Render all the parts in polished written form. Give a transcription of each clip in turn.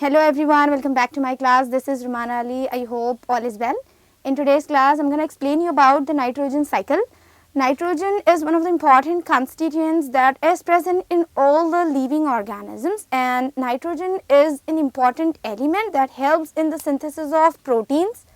Hello everyone, welcome back to my class. This is Rumana Ali. I hope all is well. In today's class, I am going to explain you about the nitrogen cycle. Nitrogen is one of the important constituents that is present in all the living organisms, and nitrogen is an important element that helps in the synthesis of proteins.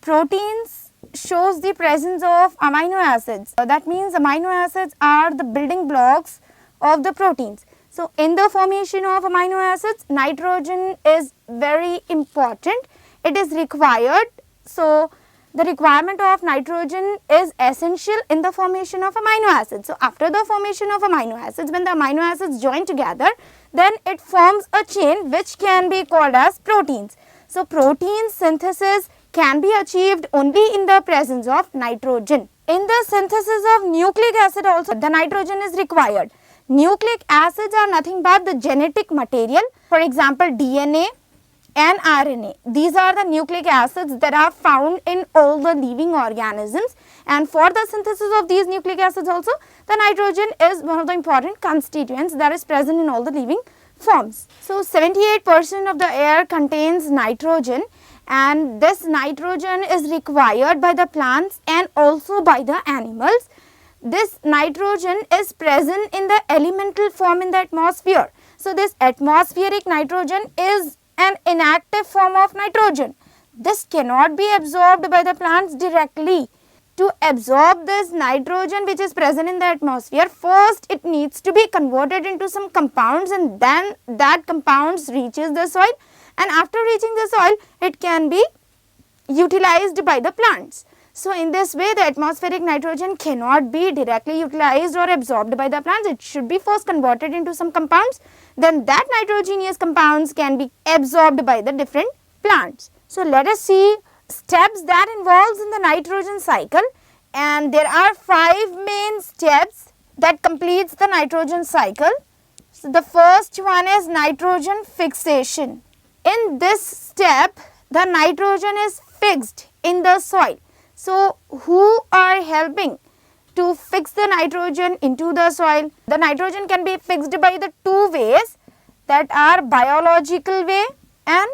Proteins shows the presence of amino acids. That means amino acids are the building blocks of the proteins. So, in the formation of amino acids, nitrogen is very important. It is required. So, the requirement of nitrogen is essential in the formation of amino acids. So, after the formation of amino acids, when the amino acids join together, then it forms a chain which can be called as proteins. So, protein synthesis can be achieved only in the presence of nitrogen. In the synthesis of nucleic acid also, the nitrogen is required. Nucleic acids are nothing but the genetic material, for example DNA and RNA. These are the nucleic acids that are found in all the living organisms, and for the synthesis of these nucleic acids also, the nitrogen is one of the important constituents that is present in all the living forms. So, 78% of the air contains nitrogen, and this nitrogen is required by the plants and also by the animals. This nitrogen is present in the elemental form in the atmosphere. So, this atmospheric nitrogen is an inactive form of nitrogen. This cannot be absorbed by the plants directly. To absorb this nitrogen which is present in the atmosphere, first it needs to be converted into some compounds, and then that compounds reaches the soil, and after reaching the soil it can be utilized by the plants. So, in this way the atmospheric nitrogen cannot be directly utilized or absorbed by the plants. It should be first converted into some compounds, then that nitrogenous compounds can be absorbed by the different plants. So, let us see steps that involves in the nitrogen cycle, and there are 5 main steps that completes the nitrogen cycle. So, the first one is nitrogen fixation. In this step the nitrogen is fixed in the soil. So, who are helping to fix the nitrogen into the soil? The nitrogen can be fixed by the 2 ways, that are biological way and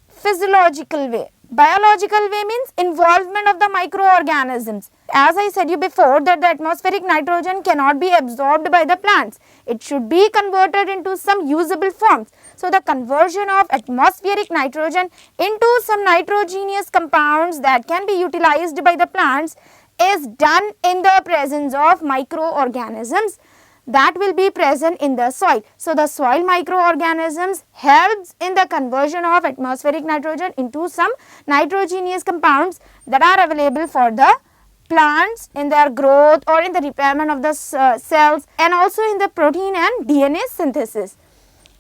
physiological way. Biological way means involvement of the microorganisms. As I said you before, that the atmospheric nitrogen cannot be absorbed by the plants. It should be converted into some usable forms. So, the conversion of atmospheric nitrogen into some nitrogenous compounds that can be utilized by the plants is done in the presence of microorganisms that will be present in the soil. So, the soil microorganisms helps in the conversion of atmospheric nitrogen into some nitrogenous compounds that are available for the plants in their growth or in the repairment of the cells, and also in the protein and DNA synthesis.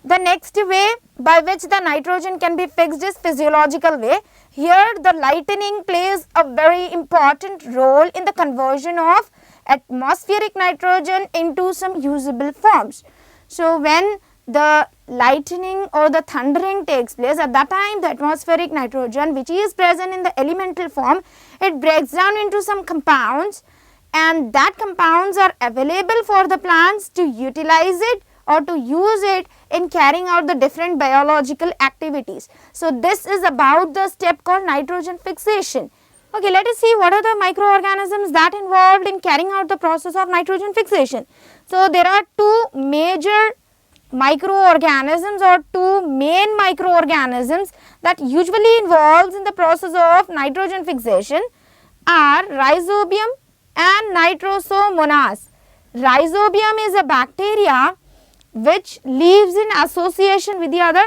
The next way by which the nitrogen can be fixed is physiological way. Here the lightning plays a very important role in the conversion of atmospheric nitrogen into some usable forms. So, when the lightning or the thundering takes place, at that time the atmospheric nitrogen which is present in the elemental form, it breaks down into some compounds, and that compounds are available for the plants to utilize it or to use it in carrying out the different biological activities. So, this is about the step called nitrogen fixation. Okay, let us see what are the microorganisms that involved in carrying out the process of nitrogen fixation. So, there are 2 major microorganisms or 2 main microorganisms that usually involves in the process of nitrogen fixation are rhizobium and nitrosomonas. Rhizobium is a bacteria which lives in association with the other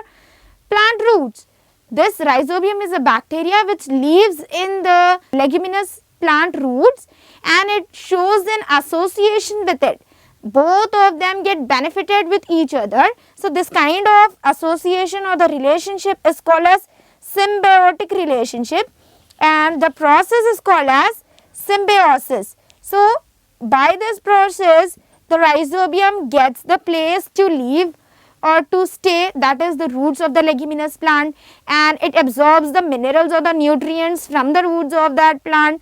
plant roots. This rhizobium is a bacteria which lives in the leguminous plant roots, and it shows an association with it. Both of them get benefited with each other. So, this kind of association or the relationship is called as symbiotic relationship, and the process is called as symbiosis. So, by this process the rhizobium gets the place to live or to stay, that is the roots of the leguminous plant, and it absorbs the minerals or the nutrients from the roots of that plant.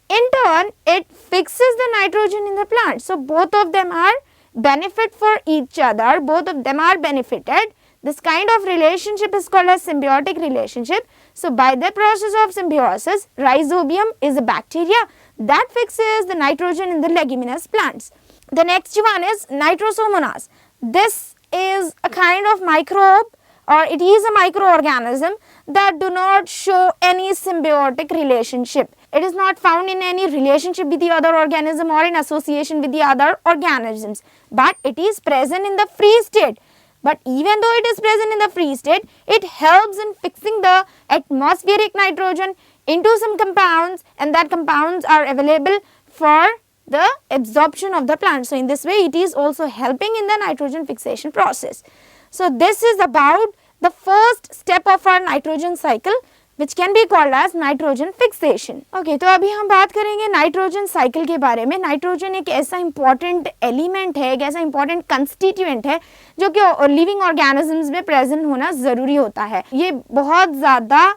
In turn, it fixes the nitrogen in the plant. So, both of them are benefit for each other, both of them are benefited. This kind of relationship is called as symbiotic relationship. So by the process of symbiosis, rhizobium is a bacteria that fixes the nitrogen in the leguminous plants. The next one is Nitrosomonas. This is a kind of microbe, or it is a microorganism that do not show any symbiotic relationship. It is not found in any relationship with the other organism or in association with the other organisms, but it is present in the free state. But even though it is present in the free state, it helps in fixing the atmospheric nitrogen into some compounds, and that compounds are available for the absorption of the plant. So in this way, it is also helping in the nitrogen fixation process. So this is about the first step of our nitrogen cycle, which can be called as nitrogen fixation. Okay, तो अभी हम बात करेंगे nitrogen cycle के बारे में. Nitrogen एक ऐसा इंपॉर्टेंट एलिमेंट है, एक ऐसा इंपॉर्टेंट कंस्टिट्यूएंट है जो कि लिविंग ऑर्गेनिजम्स में प्रेजेंट होना ज़रूरी होता है. ये बहुत ज़्यादा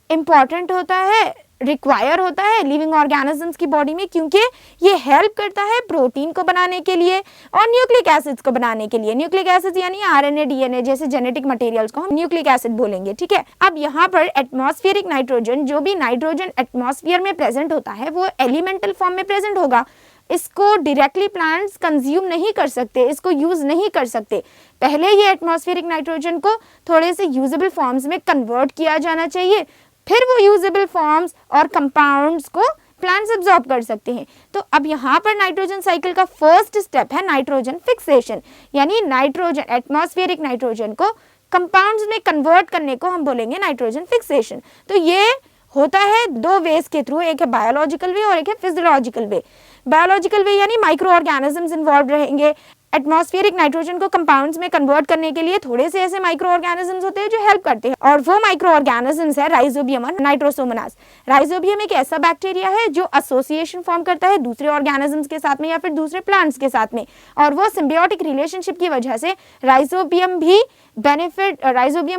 इम्पॉर्टेंट होता है, रिक्वायर होता है लिविंग ऑर्गेनिजम्स की बॉडी में, क्योंकि ये हेल्प करता है प्रोटीन को बनाने के लिए और न्यूक्लिक एसिड्स को बनाने के लिए. न्यूक्लिक एसिड्स यानी आरएनए, डीएनए जैसे जेनेटिक मटेरियल्स को हम न्यूक्लिक एसिड बोलेंगे. ठीक है. अब यहाँ पर एटमॉस्फेरिक नाइट्रोजन, जो भी नाइट्रोजन एटमॉस्फेयर में प्रेजेंट होता है वो एलिमेंटल फॉर्म में प्रेजेंट होगा. इसको डायरेक्टली प्लांट्स कंज्यूम नहीं कर सकते, इसको यूज नहीं कर सकते. पहले ये एटमॉस्फेरिक नाइट्रोजन को थोड़े से यूजेबल फॉर्म्स में कन्वर्ट किया जाना चाहिए, फिर वो यूजेबल फॉर्म्स और कंपाउंड्स को प्लांट्स एब्जॉर्ब कर सकते हैं. तो अब यहाँ पर नाइट्रोजन साइकिल का फर्स्ट स्टेप है नाइट्रोजन फिक्सेशन, यानी नाइट्रोजन, एटमॉस्फेरिक नाइट्रोजन को कंपाउंड्स में कन्वर्ट करने को हम बोलेंगे नाइट्रोजन फिक्सेशन. तो ये होता है दो वेज के थ्रू, एक है बायोलॉजिकल वे और एक है फिजियोलॉजिकल वे. बायोलॉजिकल वे यानी माइक्रो ऑर्गेनिजम्स इन्वॉल्व रहेंगे. एटमॉस्फेरिक नाइट्रोजन को कंपाउंड्स में कन्वर्ट करने के लिए थोड़े से ऐसे माइक्रो ऑर्गेनिजम्स होते हैं जो हेल्प करते हैं, और वो माइक्रो ऑर्गेनिजम्स है राइजोबियम और नाइट्रोसोमोनास. राइजोबियम एक ऐसा बैक्टीरिया है जो एसोसिएशन फॉर्म करता है दूसरे ऑर्गेनिजम्स के साथ में या फिर दूसरे प्लांट्स के साथ में, और वो सिम्बियोटिक रिलेशनशिप की वजह से राइजोबियम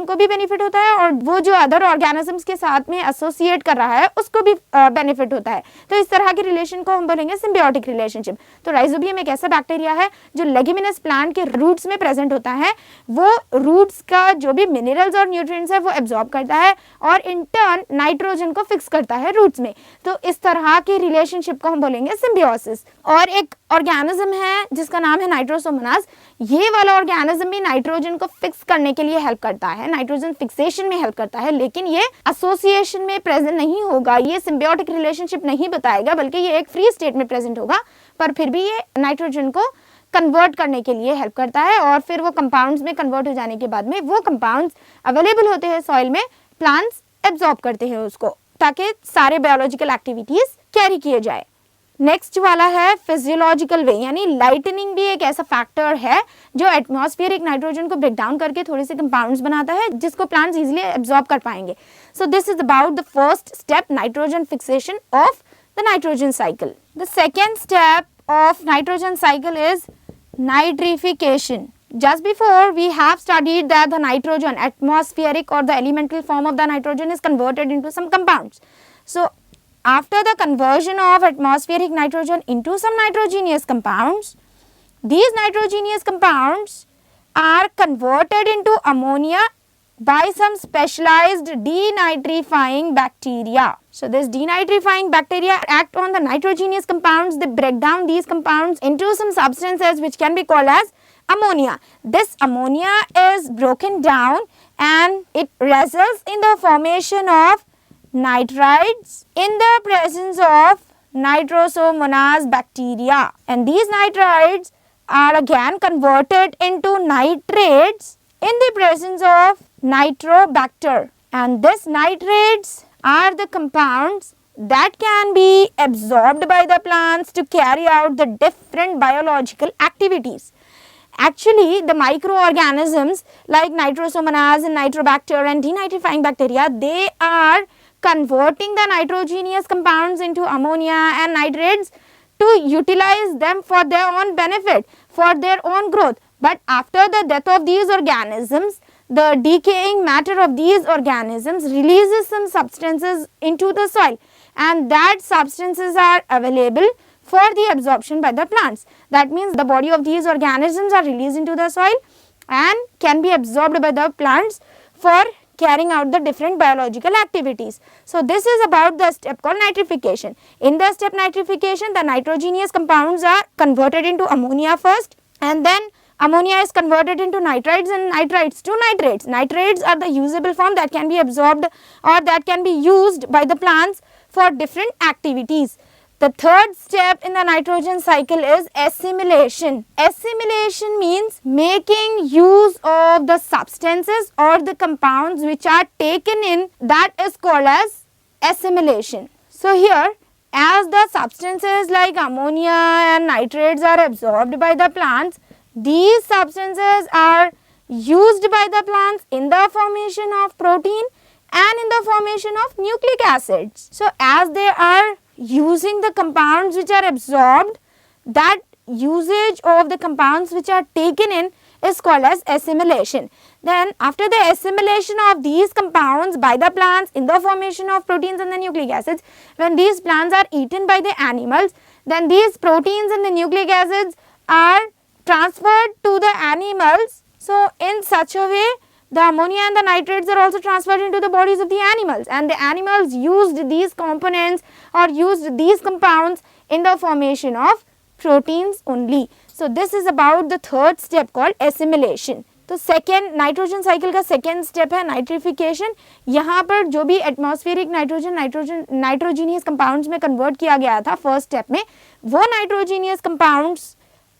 को भी बेनिफिट होता है, और वो जो अदर ऑर्गेनिजम्स के साथ में एसोसिएट कर रहा है उसको भी बेनिफिट होता है. तो इस तरह के रिलेशन को हम बोलेंगे सिम्बियोटिक रिलेशनशिप. तो राइजोबियम एक ऐसा बैक्टीरिया है जो लेग्यूमिनस प्लांट के रूट्स में प्रेजेंट होता है. वो रूट्स का जो भी मिनरल्स और न्यूट्रिएंट्स है वो एब्जॉर्ब करता है और इन टर्न नाइट्रोजन को फिक्स करता है रूट्स में. तो इस तरह के रिलेशनशिप को हम बोलेंगे सिम्बियोसिस. और एक ऑर्गेनिज्म है जिसका नाम है नाइट्रोसोमोनास. ये वाला ऑर्गेनिज्म भी नाइट्रोजन को फिक्स करने के लिए हेल्प करता है, नाइट्रोजन फिक्सेशन में हेल्प करता है, लेकिन ये एसोसिएशन में प्रेजेंट नहीं होगा, ये सिम्बियोटिक रिलेशनशिप नहीं बताएगा, बल्कि ये एक फ्री स्टेट में प्रेजेंट होगा, पर फिर भी ये नाइट्रोजन को कन्वर्ट करने के लिए हेल्प करता है. और फिर वो कंपाउंड्स में कन्वर्ट हो जाने के बाद में वो कंपाउंड्स अवेलेबल होते हैं सॉइल में, प्लांट्स एब्जॉर्ब करते हैं उसको, ताकि सारे बायोलॉजिकल एक्टिविटीज कैरी किए जाए. नेक्स्ट वाला है फिजियोलॉजिकल वे, यानी लाइटनिंग भी एक ऐसा फैक्टर है जो एटमॉस्फेरिक नाइट्रोजन को ब्रेक डाउन करके थोड़े से कंपाउंड्स बनाता है जिसको प्लांट्स इजीली एब्जॉर्ब कर पाएंगे. सो this is about the first step, nitrogen fixation of the nitrogen cycle. The second step of nitrogen cycle is nitrification. Just before we have studied that the nitrogen, atmospheric or the elemental form of the nitrogen is converted into some compounds. So after the conversion of atmospheric nitrogen into some nitrogenous compounds, these nitrogenous compounds are converted into ammonia by some specialized denitrifying bacteria. So this denitrifying bacteria act on the nitrogenous compounds. They break down these compounds into some substances which can be called as ammonia. This ammonia is broken down and it results in the formation of nitrites in the presence of Nitrosomonas bacteria, and these nitrites are again converted into nitrates in the presence of Nitrobacter, and these nitrates are the compounds that can be absorbed by the plants to carry out the different biological activities. Actually, the microorganisms like Nitrosomonas and Nitrobacter and denitrifying bacteria, they are converting the nitrogenous compounds into ammonia and nitrates to utilize them for their own benefit, for their own growth. But after the death of these organisms, the decaying matter of these organisms releases some substances into the soil, and that substances are available for the absorption by the plants. That means the body of these organisms are released into the soil, and can be absorbed by the plants for carrying out the different biological activities. So, this is about the step called nitrification. In the step nitrification, the nitrogenous compounds are converted into ammonia first, and then ammonia is converted into nitrites and nitrites to nitrates. Nitrates are the usable form that can be absorbed or that can be used by the plants for different activities. The third step in the nitrogen cycle is assimilation. Assimilation means making use of the substances or the compounds which are taken in, that is called as assimilation. So, here as the substances like ammonia and nitrates are absorbed by the plants, these substances are used by the plants in the formation of protein and in the formation of nucleic acids. So, as they are using the compounds which are absorbed, that usage of the compounds which are taken in is called as assimilation. Then after the assimilation of these compounds by the plants in the formation of proteins and the nucleic acids, when these plants are eaten by the animals, then these proteins and the nucleic acids are transferred to the animals. So, in such a way, the ammonia and the nitrates are also transferred into the bodies of the animals, and the animals used these components or used these compounds in the formation of proteins only. So, this is about the third step called assimilation. तो second nitrogen cycle का second step है nitrification. यहाँ पर जो भी atmospheric nitrogenous compounds में convert किया गया था फर्स्ट स्टेप में, वो नाइट्रोजीनियस कंपाउंड्स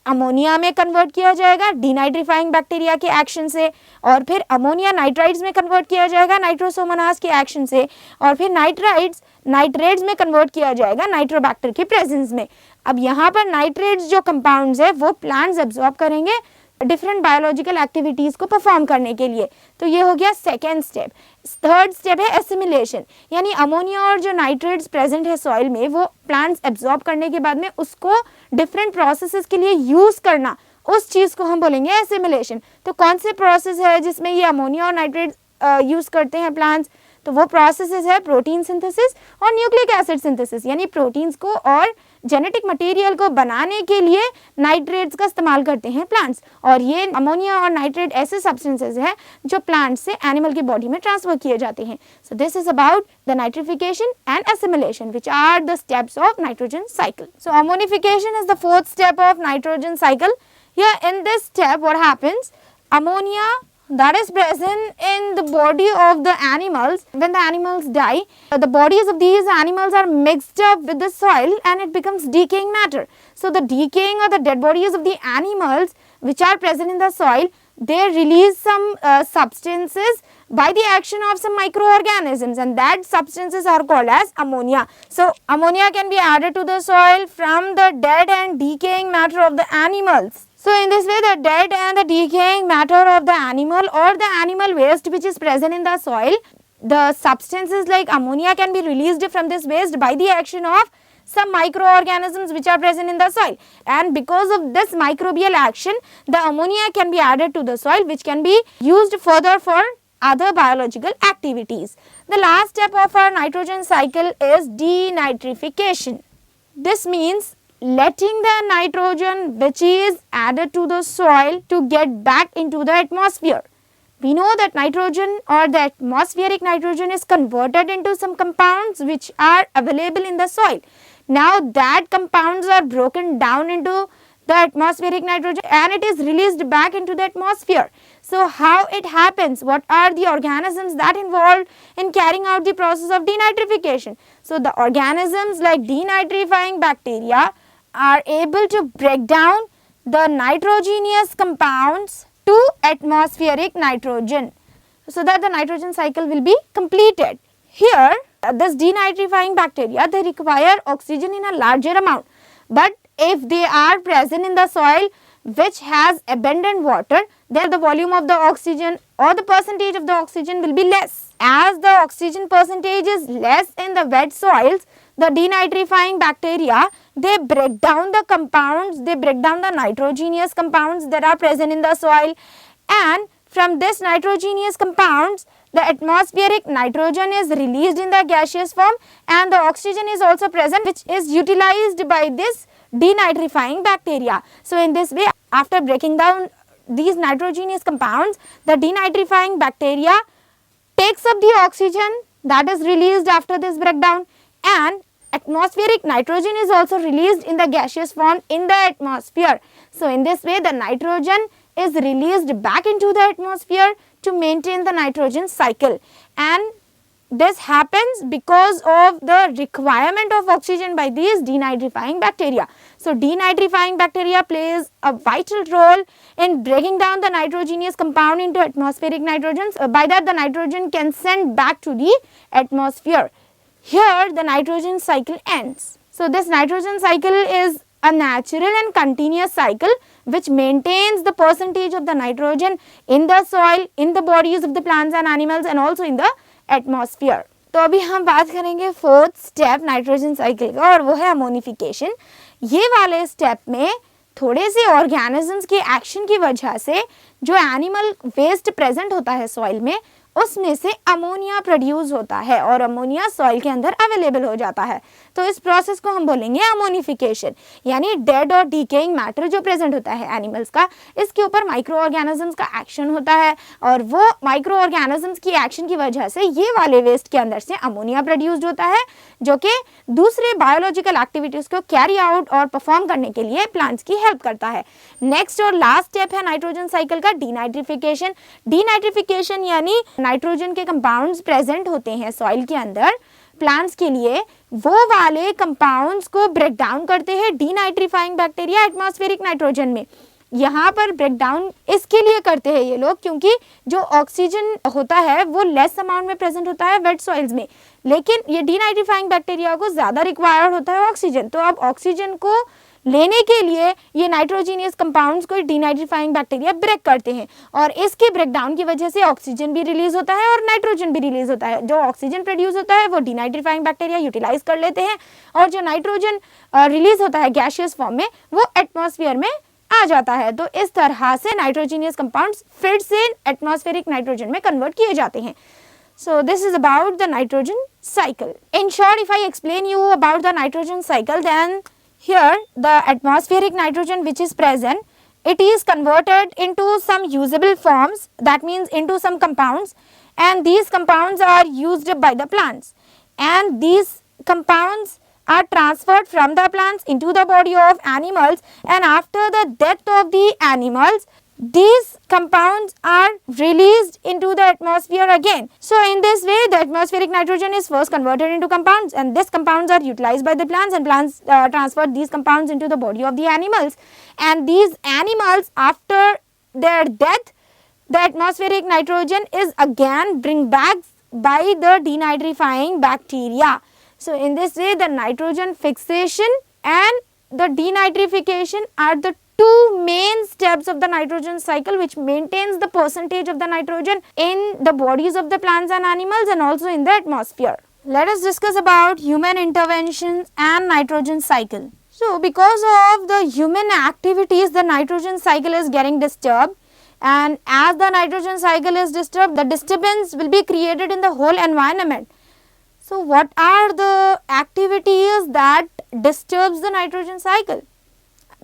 अमोनिया में कन्वर्ट किया जाएगा डीनाइट्रीफाइंग बैक्टीरिया के एक्शन से, और फिर अमोनिया नाइट्राइड्स में कन्वर्ट किया जाएगा नाइट्रोसोमोनास के एक्शन से, और फिर नाइट्रेट्स में कन्वर्ट किया जाएगा नाइट्रोबैक्टर के प्रेजेंस में. अब यहाँ पर नाइट्रेट्स जो कंपाउंड्स है वो प्लांट्स एब्जॉर्ब करेंगे डिफरेंट बायोलॉजिकल एक्टिविटीज़ को परफॉर्म करने के लिए. तो ये हो गया सेकेंड स्टेप. थर्ड स्टेप है एसिमिलेशन, यानी अमोनिया और जो नाइट्रेट्स प्रेजेंट है सॉइल में वो प्लांट्स एब्जॉर्ब करने के बाद में उसको डिफरेंट प्रोसेसेस के लिए यूज़ करना, उस चीज़ को हम बोलेंगे एसिमिलेशन. तो कौन से प्रोसेस है जिसमें ये अमोनिया और नाइट्रेट्स यूज़ करते हैं प्लांट्स? तो वो प्रोसेसेस है प्रोटीन सिंथेसिस और न्यूक्लिक एसिड सिंथेसिस, यानी प्रोटीन्स को और जेनेटिक मटेरियल को बनाने के लिए नाइट्रेट्स का इस्तेमाल करते हैं प्लांट्स. और ये अमोनिया और नाइट्रेट ऐसे सब्सटेंसेस हैं जो प्लांट से एनिमल की बॉडी में ट्रांसफर किए जाते हैं. So this is about the nitrification and assimilation which are the steps of nitrogen cycle. So ammonification is the fourth step of nitrogen cycle. Here in this step what happens, ammonia that is present in the body of the animals, when the animals die, the bodies of these animals are mixed up with the soil and it becomes decaying matter. So, the decaying or the dead bodies of the animals which are present in the soil, they release some substances by the action of some microorganisms, and that substances are called as ammonia. So, ammonia can be added to the soil from the dead and decaying matter of the animals. So, in this way the dead and the decaying matter of the animal or the animal waste which is present in the soil, the substances like ammonia can be released from this waste by the action of some microorganisms which are present in the soil, and because of this microbial action the ammonia can be added to the soil which can be used further for other biological activities. The last step of our nitrogen cycle is denitrification. This means letting the nitrogen which is added to the soil to get back into the atmosphere. We know that nitrogen or the atmospheric nitrogen is converted into some compounds which are available in the soil. Now that compounds are broken down into the atmospheric nitrogen and it is released back into the atmosphere. So, how it happens? What are the organisms that involved in carrying out the process of denitrification? So, the organisms like denitrifying bacteria are able to break down the nitrogenous compounds to atmospheric nitrogen so that the nitrogen cycle will be completed. Here, this denitrifying bacteria, they require oxygen in a larger amount, but if they are present in the soil which has abundant water, then the volume of the oxygen or the percentage of the oxygen will be less. As the oxygen percentage is less in the wet soils, the denitrifying bacteria, they break down the compounds, they break down the nitrogenous compounds that are present in the soil, and from this nitrogenous compounds the atmospheric nitrogen is released in the gaseous form and the oxygen is also present which is utilized by this denitrifying bacteria. So, in this way after breaking down these nitrogenous compounds, the denitrifying bacteria takes up the oxygen that is released after this breakdown, and atmospheric nitrogen is also released in the gaseous form in the atmosphere. So, in this way the nitrogen is released back into the atmosphere to maintain the nitrogen cycle, and this happens because of the requirement of oxygen by these denitrifying bacteria. So, denitrifying bacteria plays a vital role in breaking down the nitrogenous compound into atmospheric nitrogen. By that the nitrogen can send back to the atmosphere. Here the nitrogen cycle ends. So, this nitrogen cycle is a natural and continuous cycle which maintains the percentage of the nitrogen in the soil, in the bodies of the plants and animals, and also in the atmosphere. तो अभी हम बात करेंगे fourth step nitrogen cycle का, और वो है ammonification. ये वाले स्टेप में थोड़े से ऑर्गेनिजम्स के एक्शन की वजह से जो एनिमल वेस्ट प्रेजेंट होता है सॉइल में, उसमें से अमोनिया प्रोड्यूस होता है और अमोनिया सॉइल के अंदर अवेलेबल हो जाता है. तो इस प्रोसेस को हम बोलेंगे अमोनिफिकेशन. यानी डेड और डीकेइंग मैटर जो प्रेजेंट होता है एनिमल्स का, इसके ऊपर माइक्रो ऑर्गेनिजम्स का एक्शन होता है, और वो माइक्रो ऑर्गेनिजम्स की एक्शन की वजह से ये वाले वेस्ट के अंदर से अमोनिया प्रोड्यूस्ड होता है, जो कि दूसरे बायोलॉजिकल एक्टिविटीज को कैरी आउट और परफॉर्म करने के लिए प्लांट्स की हेल्प करता है. नेक्स्ट और लास्ट स्टेप है नाइट्रोजन साइकिल का डीनाइट्रिफिकेशन. डीनाइट्रिफिकेशन यानी नाइट्रोजन के कंपाउंड्स प्रेजेंट होते हैं सॉइल के अंदर प्लांट्स के लिए, वो वाले कंपाउंड्स को ब्रेक डाउन करते हैं डीनाइट्रीफाइंग बैक्टीरिया एटमॉस्फेरिक नाइट्रोजन में. यहाँ पर ब्रेक डाउन इसके लिए करते हैं ये लोग क्योंकि जो ऑक्सीजन होता है वो लेस अमाउंट में प्रेजेंट होता है वेट सॉइल्स में, लेकिन ये डीनाइट्रीफाइंग बैक्टीरिया को ज़्यादा रिक्वायर्ड होता है ऑक्सीजन. तो अब ऑक्सीजन को लेने के लिए ये नाइट्रोजीनियस कंपाउंड्स को डीनाइट्रीफाइंग बैक्टीरिया ब्रेक करते हैं, और इसके ब्रेकडाउन की वजह से ऑक्सीजन भी रिलीज होता है और नाइट्रोजन भी रिलीज होता है. जो ऑक्सीजन प्रोड्यूस होता है वो डीनाइट्रीफाइंग बैक्टीरिया यूटिलाइज कर लेते हैं, और जो नाइट्रोजन रिलीज होता है गैसियस फॉर्म में वो एटमॉस्फेयर में आ जाता है. तो इस तरह से नाइट्रोजीनियस कंपाउंड्स फिर से एटमॉस्फेरिक नाइट्रोजन में कन्वर्ट किए जाते हैं. So this is about the nitrogen cycle. In short, if I explain you about the nitrogen cycle, then here the atmospheric nitrogen which is present, it is converted into some usable forms, that means into some compounds, and these compounds are used by the plants, and these compounds are transferred from the plants into the body of animals, and after the death of the animals these compounds are released into the atmosphere again. So in this way the atmospheric nitrogen is first converted into compounds, and these compounds are utilized by the plants, and plants transfer these compounds into the body of the animals, and these animals after their death the atmospheric nitrogen is again bring back by the denitrifying bacteria. So in this way the nitrogen fixation and the denitrification are the two main steps of the nitrogen cycle which maintains the percentage of the nitrogen in the bodies of the plants and animals and also in the atmosphere. Let us discuss about human interventions and nitrogen cycle. So because of the human activities the nitrogen cycle is getting disturbed, and as the nitrogen cycle is disturbed the disturbance will be created in the whole environment. So what are the activities that disturbs the nitrogen cycle?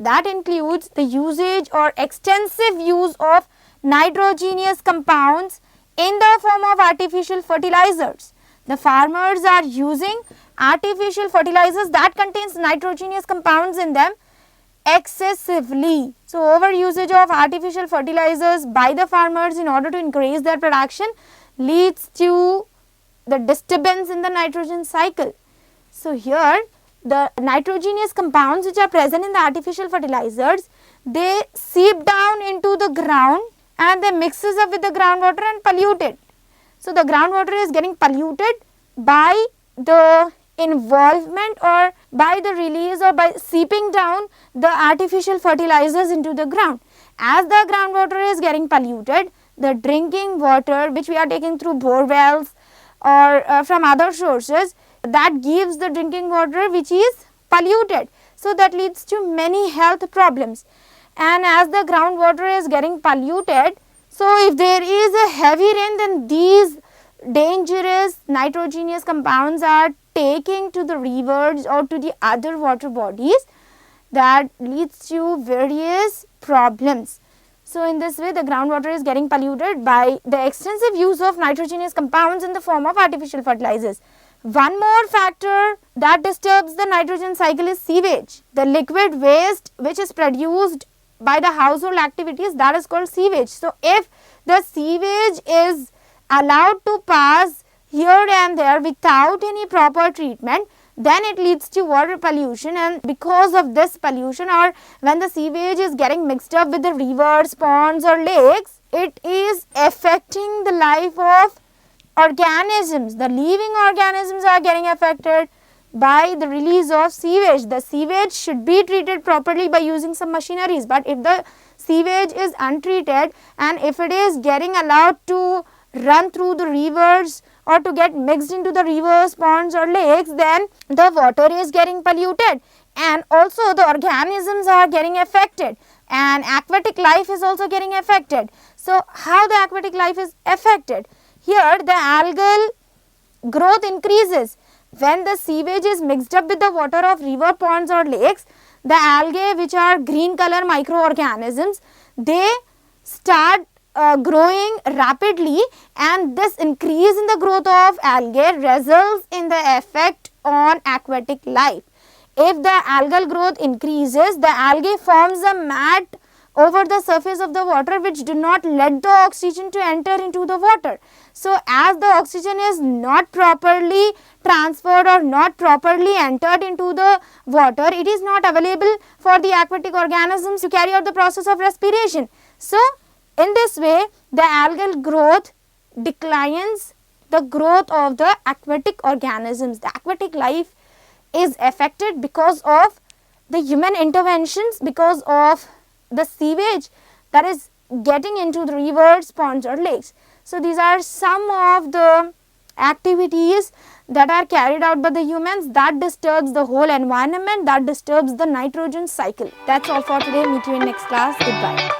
That includes the usage or extensive use of nitrogenous compounds in the form of artificial fertilizers. The farmers are using artificial fertilizers that contains nitrogenous compounds in them excessively. So over usage of artificial fertilizers by the farmers in order to increase their production leads to the disturbance in the nitrogen cycle. So here the nitrogenous compounds which are present in the artificial fertilizers, they seep down into the ground and they mixes up with the groundwater and pollute it. So the groundwater is getting polluted by the involvement or by the release or by seeping down the artificial fertilizers into the ground. As the groundwater is getting polluted, the drinking water which we are taking through bore wells or from other sources, that gives the drinking water which is polluted. So that leads to many health problems, and as the groundwater is getting polluted, so if there is a heavy rain then these dangerous nitrogenous compounds are taking to the rivers or to the other water bodies, that leads to various problems. So in this way the groundwater is getting polluted by the extensive use of nitrogenous compounds in the form of artificial fertilizers. One more factor that disturbs the nitrogen cycle is sewage. The liquid waste which is produced by the household activities, that is called sewage. So if the sewage is allowed to pass here and there without any proper treatment, then it leads to water pollution, and because of this pollution, or when the sewage is getting mixed up with the rivers, ponds or lakes, it is affecting the life of organisms. The living organisms are getting affected by the release of sewage. The sewage should be treated properly by using some machineries, but if the sewage is untreated and if it is getting allowed to run through the rivers or to get mixed into the rivers, ponds or lakes, then the water is getting polluted, and also the organisms are getting affected, and aquatic life is also getting affected. So how the aquatic life is affected? Here the algal growth increases. When the sewage is mixed up with the water of river, ponds or lakes, the algae, which are green color microorganisms, they start growing rapidly, and this increase in the growth of algae results in the effect on aquatic life. If the algal growth increases, the algae forms a mat over the surface of the water which do not let the oxygen to enter into the water. So as the oxygen is not properly transferred or not properly entered into the water, it is not available for the aquatic organisms to carry out the process of respiration. So in this way the algal growth declines the growth of the aquatic organisms. The aquatic life is affected because of the human interventions, because of the sewage that is getting into the rivers, ponds or lakes. So these are some of the activities that are carried out by the humans that disturbs the whole environment, that disturbs the nitrogen cycle. That's all for today. Meet you in next class. Goodbye.